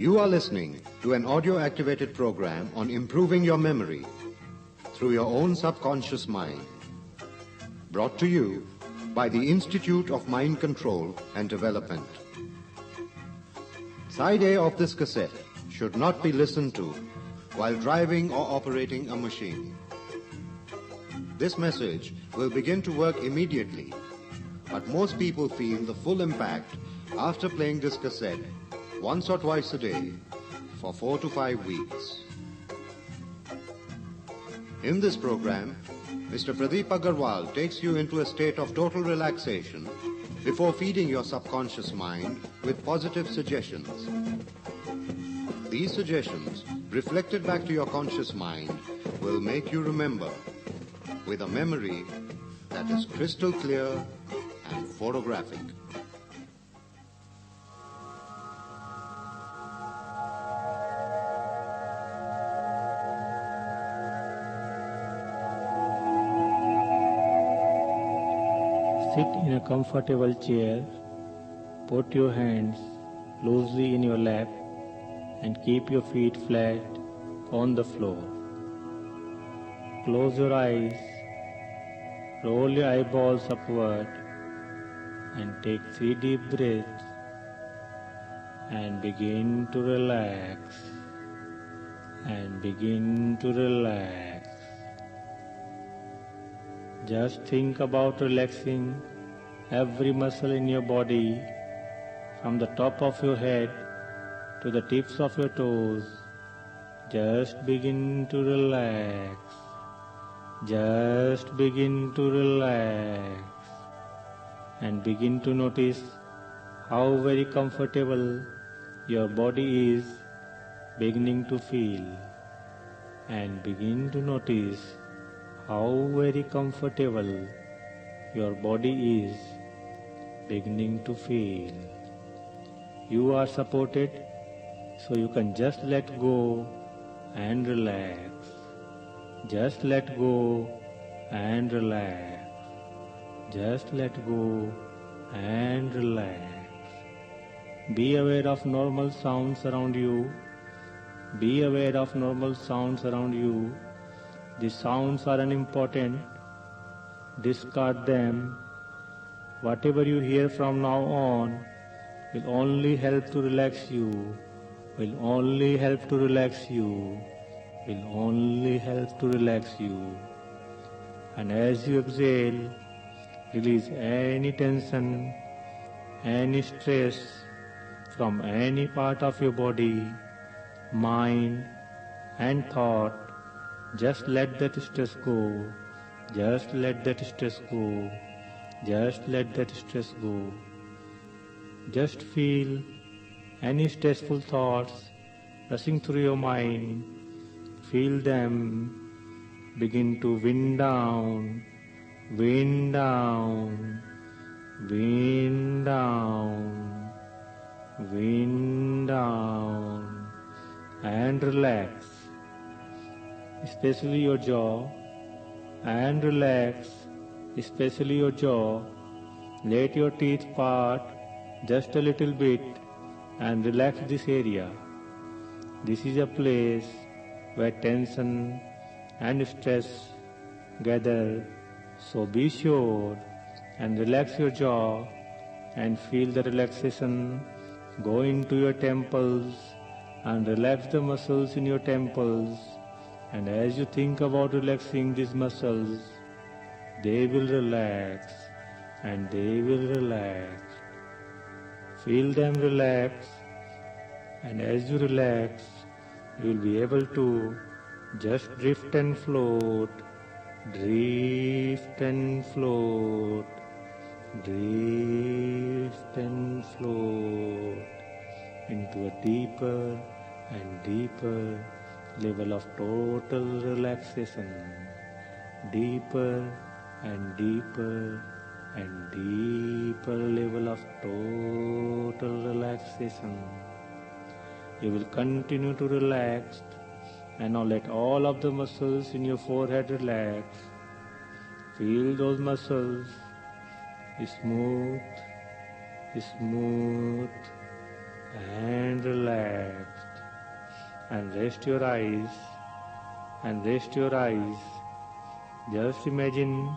You are listening to an audio-activated program on improving your memory through your own subconscious mind. Brought to you by the Institute of Mind Control and Development. Side A of this cassette should not be listened to while driving or operating a machine. This message will begin to work immediately, but most people feel the full impact after playing this cassette once or twice a day for 4 to 5 weeks. In this program, Mr. Pradeep Agarwal takes you into a state of total relaxation before feeding your subconscious mind with positive suggestions. These suggestions, reflected back to your conscious mind, will make you remember with a memory that is crystal clear and photographic. Sit in a comfortable chair, put your hands loosely in your lap and keep your feet flat on the floor. Close your eyes, roll your eyeballs upward and take 3 deep breaths and begin to relax and begin to relax. Just think about relaxing every muscle in your body from the top of your head to the tips of your toes. Just begin to relax. Just begin to relax and begin to notice how very comfortable your body is beginning to feel, and begin to notice how very comfortable your body is beginning to feel. You are supported, so you can just let go and relax. Just let go and relax. Just let go and relax. Be aware of normal sounds around you. Be aware of normal sounds around you. The sounds are unimportant. Discard them. Whatever you hear from now on will only help to relax you, will only help to relax you, will only help to relax you. And as you exhale, release any tension, any stress from any part of your body, mind and thought. Just let that stress go. Just let that stress go. Just let that stress go. Just feel any stressful thoughts rushing through your mind. Feel them begin to wind down, wind down, wind down, wind down, and relax. Especially your jaw, and relax, especially your jaw. Let your teeth part just a little bit and relax this area. This is a place where tension and stress gather, so be sure and relax your jaw and feel the relaxation go into your temples and relax the muscles in your temples. And as you think about relaxing these muscles, they will relax and they will relax. Feel them relax, and as you relax, you will be able to just drift and float, drift and float, drift and float into a deeper and deeper level of total relaxation, deeper and deeper and deeper level of total relaxation. You will continue to relax, and now let all of the muscles in your forehead relax. Feel those muscles smooth, smooth and relaxed. And rest your eyes, and rest your eyes. Just imagine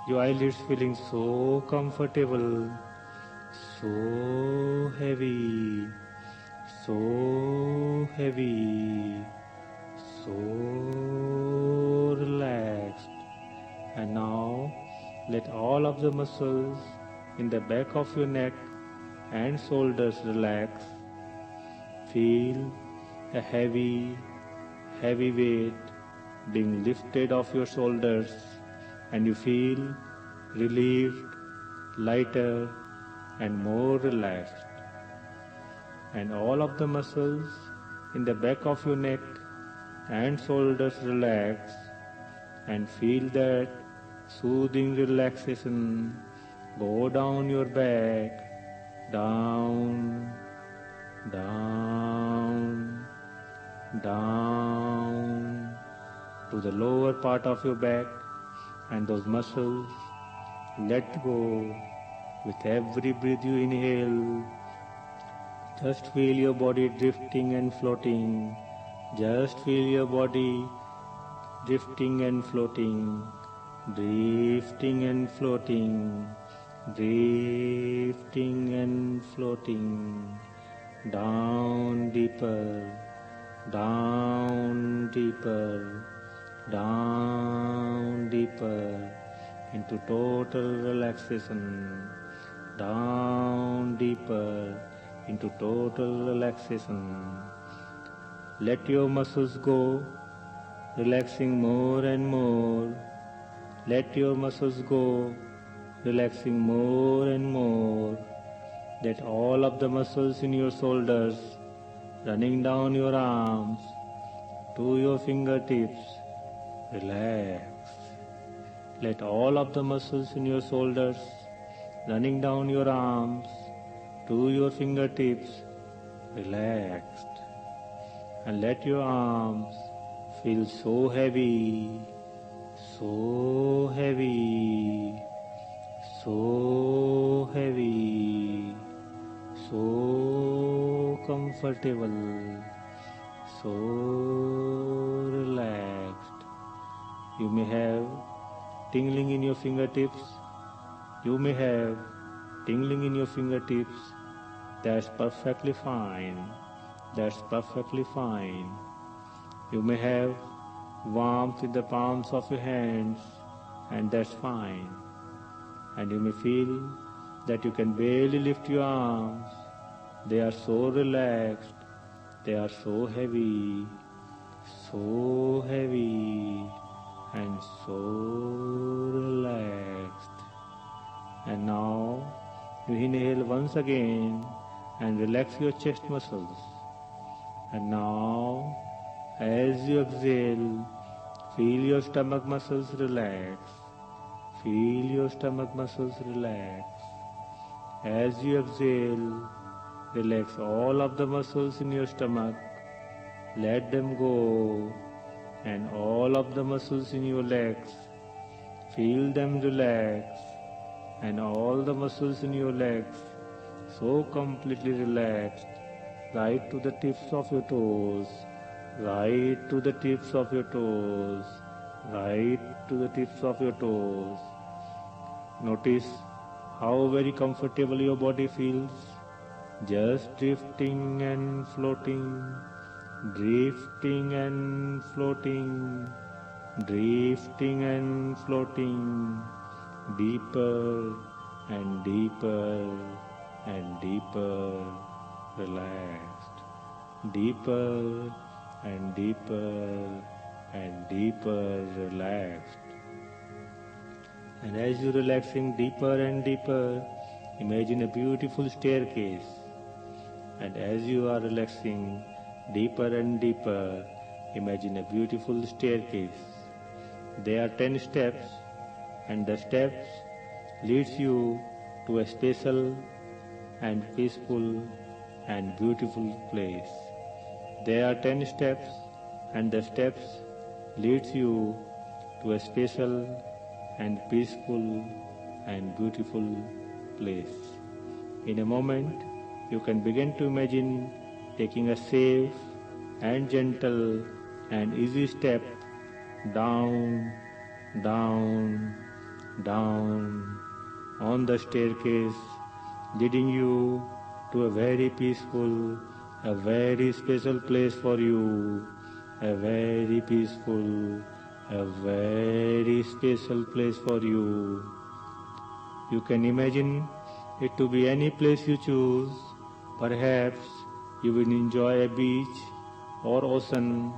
your eyelids feeling so comfortable, so heavy, so heavy, so relaxed. And now let all of the muscles in the back of your neck and shoulders relax. Feel a heavy weight being lifted off your shoulders, and you feel relieved, lighter and more relaxed. And all of the muscles in the back of your neck and shoulders relax, and feel that soothing relaxation go down your back, down, down, down to the lower part of your back, and those muscles let go with every breath you inhale. Just feel your body drifting and floating. Just feel your body drifting and floating, drifting and floating, drifting and floating, down deeper, down deeper, down deeper into total relaxation, down deeper into total relaxation. Let your muscles go, relaxing more and more. Let your muscles go, relaxing more and more. Let all of the muscles in your shoulders, running down your arms to your fingertips, relax. Let all of the muscles in your shoulders, running down your arms to your fingertips, relaxed. And let your arms feel so heavy, so heavy, so heavy, so comfortable, so relaxed. You may have tingling in your fingertips. You may have tingling in your fingertips. That's perfectly fine. That's perfectly fine. You may have warmth in the palms of your hands, and that's fine. And you may feel that you can barely lift your arms. They are so relaxed. They are so heavy, and so relaxed. And now you inhale once again and relax your chest muscles. And now, as you exhale, feel your stomach muscles relax. Feel your stomach muscles relax. As you exhale, relax all of the muscles in your stomach. Let them go. And all of the muscles in your legs, feel them relax. And all the muscles in your legs, so completely relaxed, right to the tips of your toes, right to the tips of your toes, right to the tips of your toes. Notice how very comfortable your body feels, just drifting and floating, drifting and floating, drifting and floating, deeper and deeper and deeper relaxed, deeper and deeper and deeper relaxed. And as you're relaxing deeper and deeper, imagine a beautiful staircase. And as you are relaxing deeper and deeper, imagine a beautiful staircase. There are 10 steps, and the steps leads you to a special and peaceful and beautiful place. There are 10 steps, and the steps leads you to a special and peaceful and beautiful place. In a moment, you can begin to imagine taking a safe and gentle and easy step down, down, down on the staircase, leading you to a very peaceful, a very special place for you, a very peaceful, a very special place for you. You can imagine it to be any place you choose. Perhaps you will enjoy a beach or ocean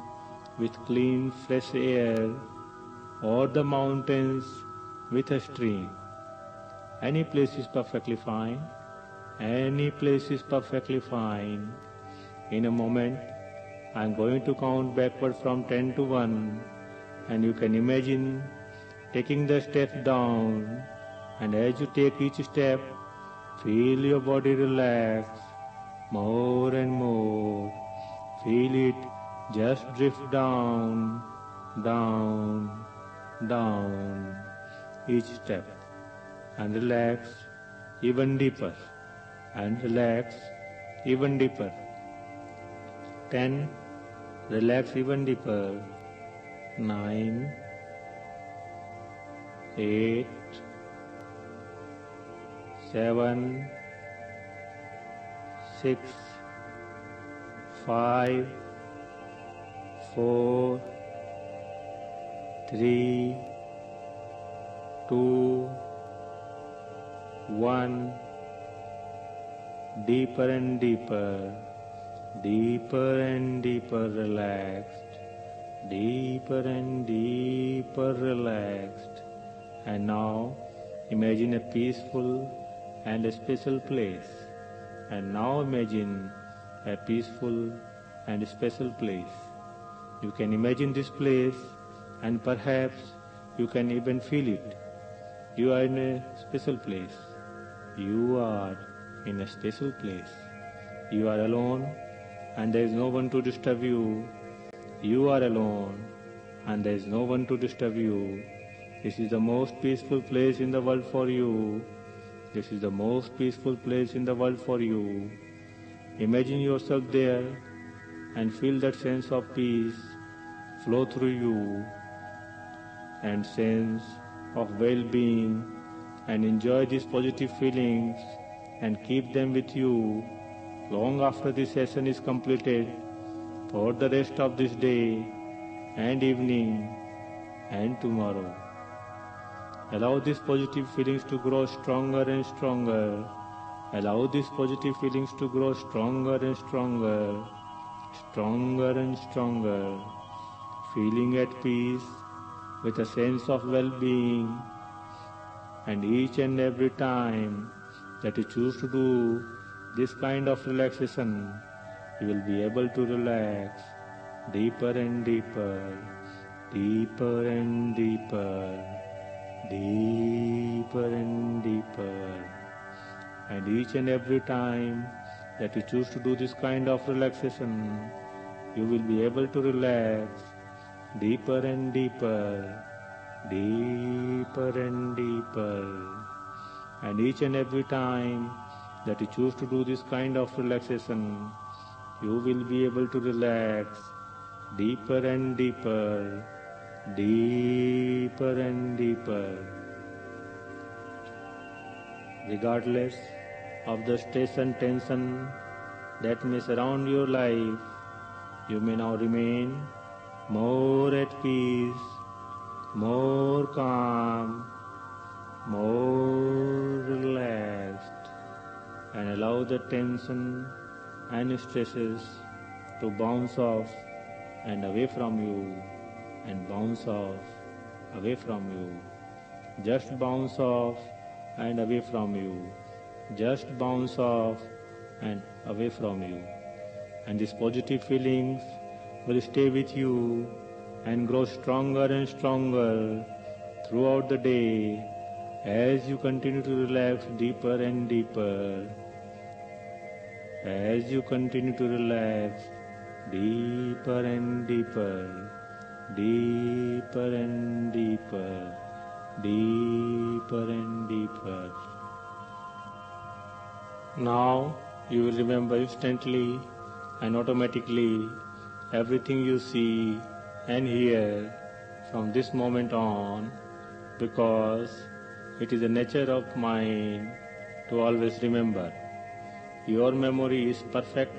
with clean, fresh air, or the mountains with a stream. Any place is perfectly fine. Any place is perfectly fine. In a moment, I am going to count backward from 10 to 1, and you can imagine taking the steps down, and as you take each step, feel your body relax more and more. Feel it just drift down, down, down each step, and relax even deeper, and relax even deeper. 10. Relax even deeper. 9, 8, 7, 6, 5, 4, 3, 2, 1. Deeper and deeper, deeper and deeper relaxed, deeper and deeper relaxed. And now imagine a peaceful and a special place. And now imagine a peaceful and special place. You can imagine this place, and perhaps you can even feel it. You are in a special place. You are in a special place. You are alone, and there is no one to disturb you. You are alone, and there is no one to disturb you. This is the most peaceful place in the world for you. This is the most peaceful place in the world for you. Imagine yourself there and feel that sense of peace flow through you, and sense of well-being, and enjoy these positive feelings and keep them with you long after this session is completed, for the rest of this day and evening and tomorrow. Allow these positive feelings to grow stronger and stronger. Allow these positive feelings to grow stronger and stronger, stronger and stronger, feeling at peace with a sense of well-being. And each and every time that you choose to do this kind of relaxation, you will be able to relax deeper and deeper, deeper and deeper, deeper and deeper. And each and every time that you choose to do this kind of relaxation, you will be able to relax deeper and deeper, deeper and deeper. And each and every time that you choose to do this kind of relaxation, you will be able to relax deeper and deeper, deeper and deeper. Regardless of the stress and tension that may surround your life, you may now remain more at peace, more calm, more relaxed, and allow the tension and stresses to bounce off and away from you, and bounce off away from you. Just bounce off and away from you. Just bounce off and away from you. And these positive feelings will stay with you and grow stronger and stronger throughout the day as you continue to relax deeper and deeper. As you continue to relax deeper and deeper, deeper and deeper, deeper and deeper. Now You will remember instantly and automatically everything you see and hear from this moment on, because it is the nature of mind to always remember. Your memory is perfect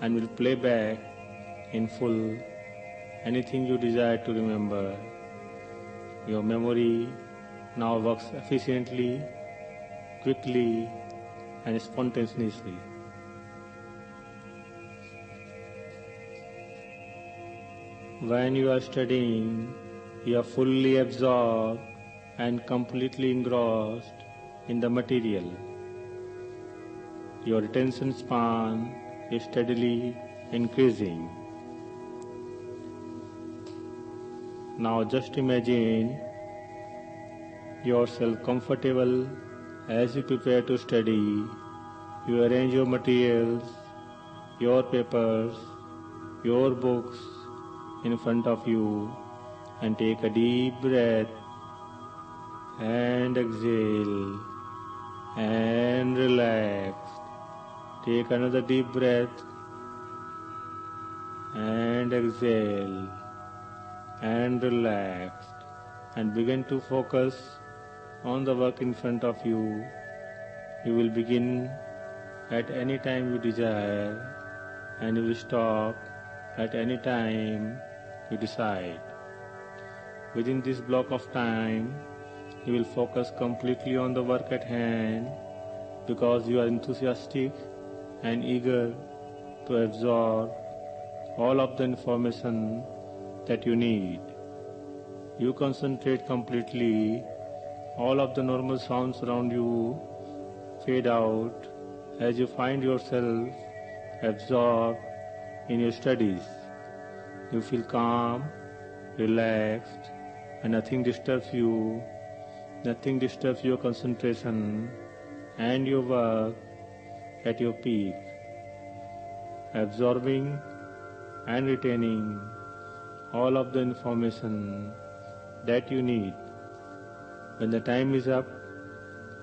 and will play back in full anything you desire to remember. Your memory now works efficiently, quickly, and spontaneously. When you are studying, you are fully absorbed and completely engrossed in the material. Your attention span is steadily increasing. Now just imagine yourself comfortable as you prepare to study. You arrange your materials, your papers, your books in front of you and take a deep breath and exhale and relax. Take another deep breath and exhale and relax, and begin to focus on the work in front of you. You will begin at any time you desire, and you will stop at any time you decide. Within this block of time, you will focus completely on the work at hand, because you are enthusiastic and eager to absorb all of the information that you need. You concentrate completely. All of the normal sounds around you fade out as you find yourself absorbed in your studies. You feel calm, relaxed, and nothing disturbs you. Nothing disturbs your concentration and your work at your peak. Absorbing and retaining all of the information that you need. When the time is up,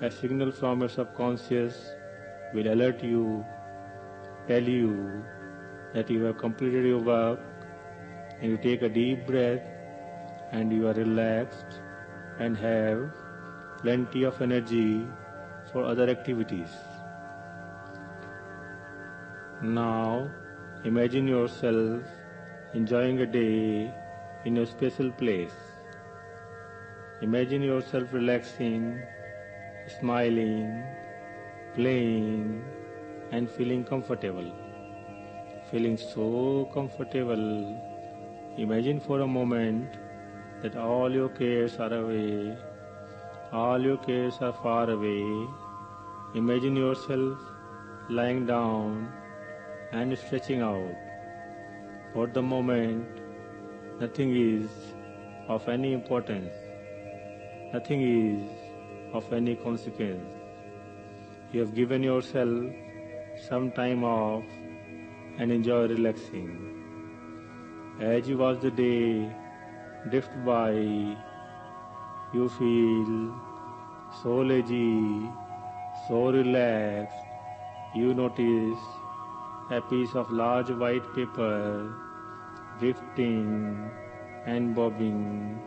a signal from your subconscious will alert you, tell you that you have completed your work, and you take a deep breath and you are relaxed and have plenty of energy for other activities. Now, imagine yourself enjoying a day in a special place. Imagine yourself relaxing, smiling, playing, and feeling comfortable. Feeling so comfortable, imagine for a moment that all your cares are away, all your cares are far away. Imagine yourself lying down and stretching out. For the moment, nothing is of any importance. Nothing is of any consequence. You have given yourself some time off and enjoy relaxing. As you watch the day drift by, you feel so lazy, so relaxed. You notice a piece of large white paper drifting and bobbing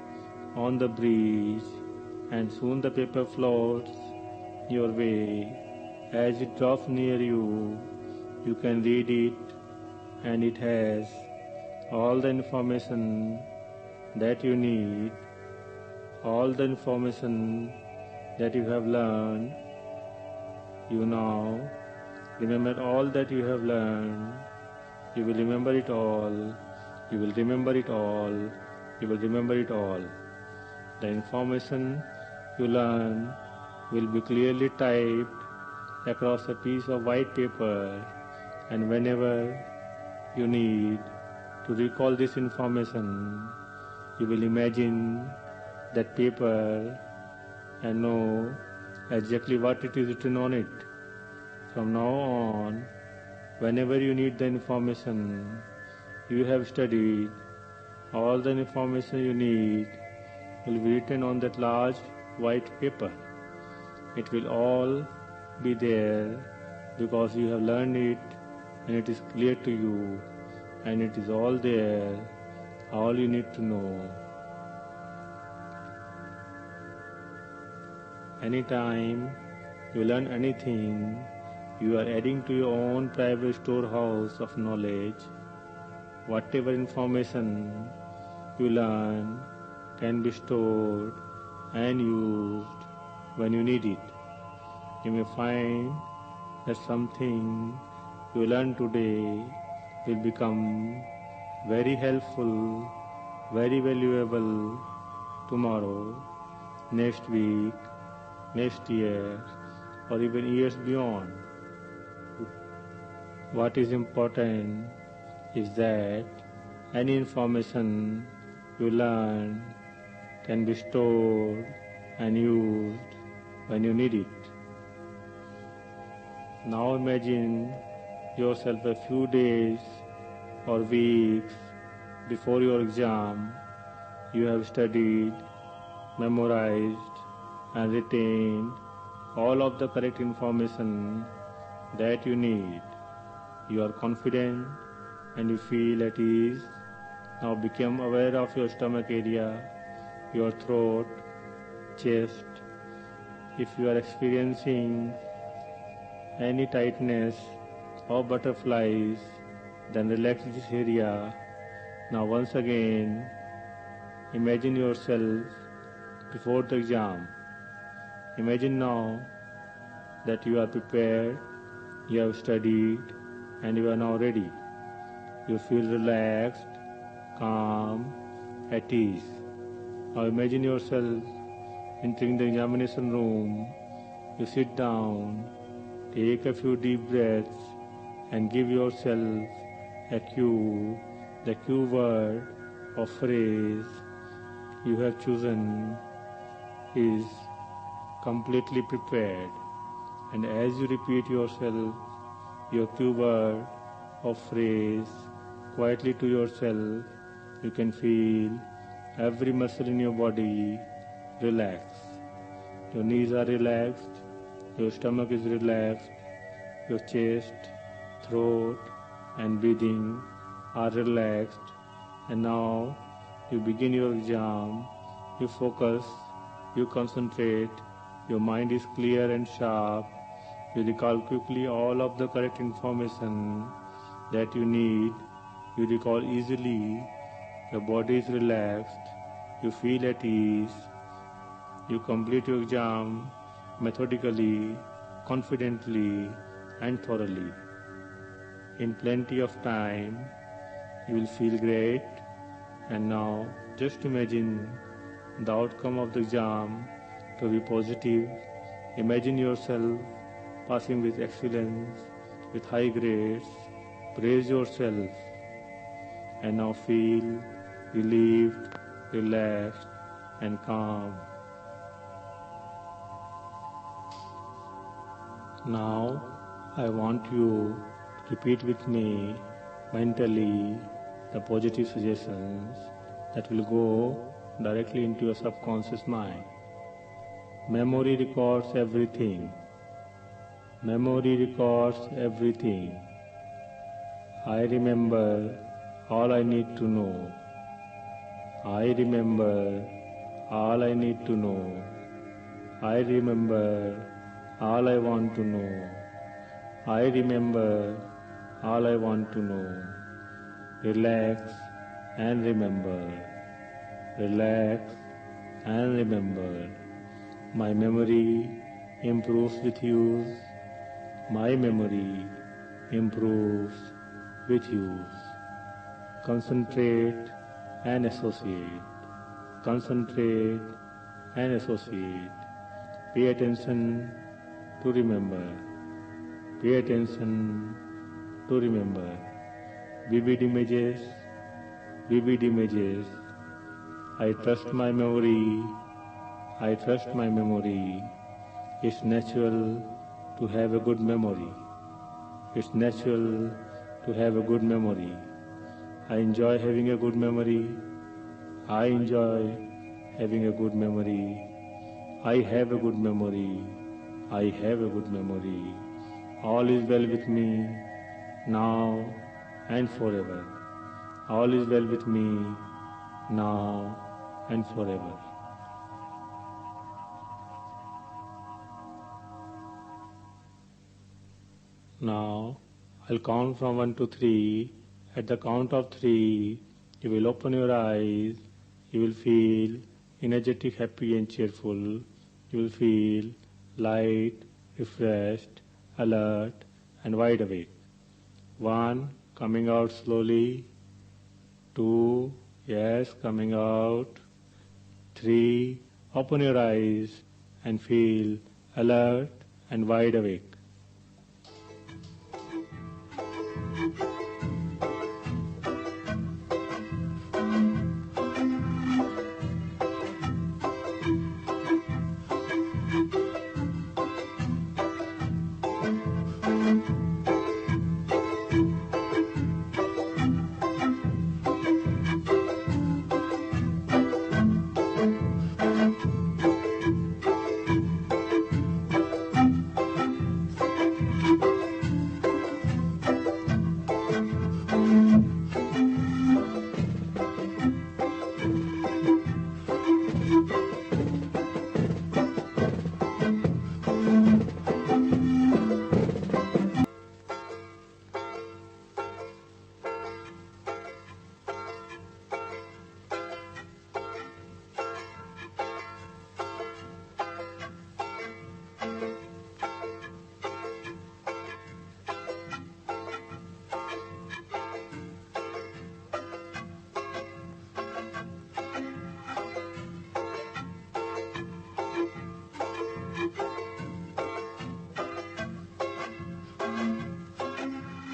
on the breeze, and soon the paper floats your way. As it drops near you, you can read it, and it has all the information that you need, all the information that you have learned. You now remember all that you have learned. You will remember it all. You will remember it all. You will remember it all. The information you learn will be clearly typed across a piece of white paper, and whenever you need to recall this information, you will imagine that paper and know exactly what it is written on it. From now on, whenever you need the information you have studied, all the information you need will be written on that large white paper. It will all be there because you have learned it and it is clear to you and it is all there, all you need to know. Anytime you learn anything, you are adding to your own private storehouse of knowledge. Whatever information you learn can be stored and used when you need it. You may find that something you learn today will become very helpful, very valuable tomorrow, next week, next year, or even years beyond. What is important is that any information you learn can be stored and used when you need it. Now imagine yourself a few days or weeks before your exam. You have studied, memorized and retained all of the correct information that you need. You are confident and you feel at ease. Now become aware of your stomach area, your throat, chest. If you are experiencing any tightness or butterflies, then relax this area. Now once again, imagine yourself before the exam. Imagine now that you are prepared, you have studied, and you are now ready. You feel relaxed, calm, at ease. Now imagine yourself entering the examination room. You sit down, take a few deep breaths, and give yourself a cue. The cue word or phrase you have chosen is completely prepared. And as you repeat yourself, your cue word or phrase quietly to yourself, you can feel every muscle in your body relax. Your knees are relaxed, your stomach is relaxed, your chest, throat and breathing are relaxed. And now you begin your exam, you focus, you concentrate, your mind is clear and sharp, you recall quickly all of the correct information that you need, you recall easily, your body is relaxed, you feel at ease, you complete your exam methodically, confidently and thoroughly. In plenty of time, you will feel great. And now just imagine the outcome of the exam to be positive. Imagine yourself passing with excellence, with high grades. Praise yourself and now feel relieved, relaxed and calm. Now I want you to repeat with me mentally the positive suggestions that will go directly into your subconscious mind. Memory records everything. Memory records everything. I remember all I need to know. I remember all I need to know. I remember all I want to know. I remember all I want to know. Relax and remember. Relax and remember. My memory improves with use. My memory improves with use. Concentrate and associate. Concentrate and associate. Pay attention to remember. Pay attention to remember. Vivid images, vivid images. I trust my memory. I trust my memory. It's natural to have a good memory. It's natural to have a good memory. I enjoy having a good memory. I enjoy having a good memory. I have a good memory. I have a good memory. All is well with me now and forever. All is well with me now and forever. Now, I'll count from 1 to 3. At the count of 3, you will open your eyes. You will feel energetic, happy and cheerful. You will feel light, refreshed, alert and wide awake. 1, coming out slowly. 2, yes, coming out. 3, open your eyes and feel alert and wide awake.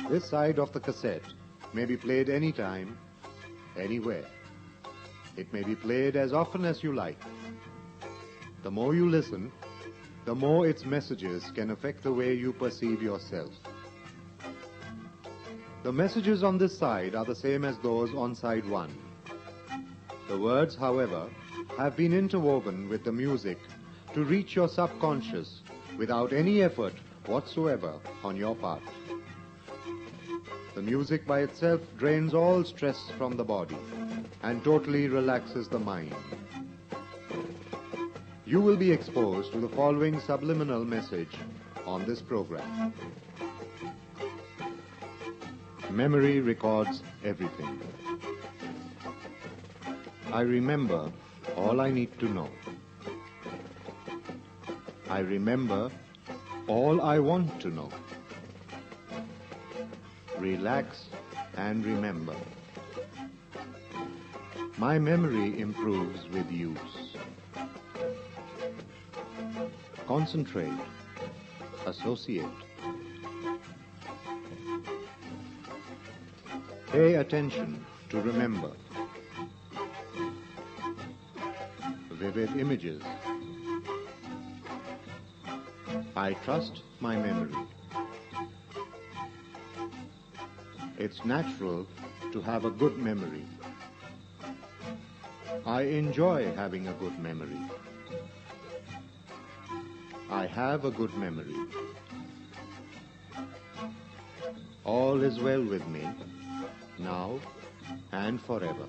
This side of the cassette may be played anytime, anywhere. It may be played as often as you like. The more you listen, the more its messages can affect the way you perceive yourself. The messages on this side are the same as those on side 1. The words, however, have been interwoven with the music to reach your subconscious without any effort whatsoever on your part. The music by itself drains all stress from the body and totally relaxes the mind. You will be exposed to the following subliminal message on this program. Memory records everything. I remember all I need to know. I remember all I want to know. Relax and remember. My memory improves with use. Concentrate. Associate. Pay attention to remember. Vivid images. I trust my memory. It's natural to have a good memory. I enjoy having a good memory. I have a good memory. All is well with me, now and forever.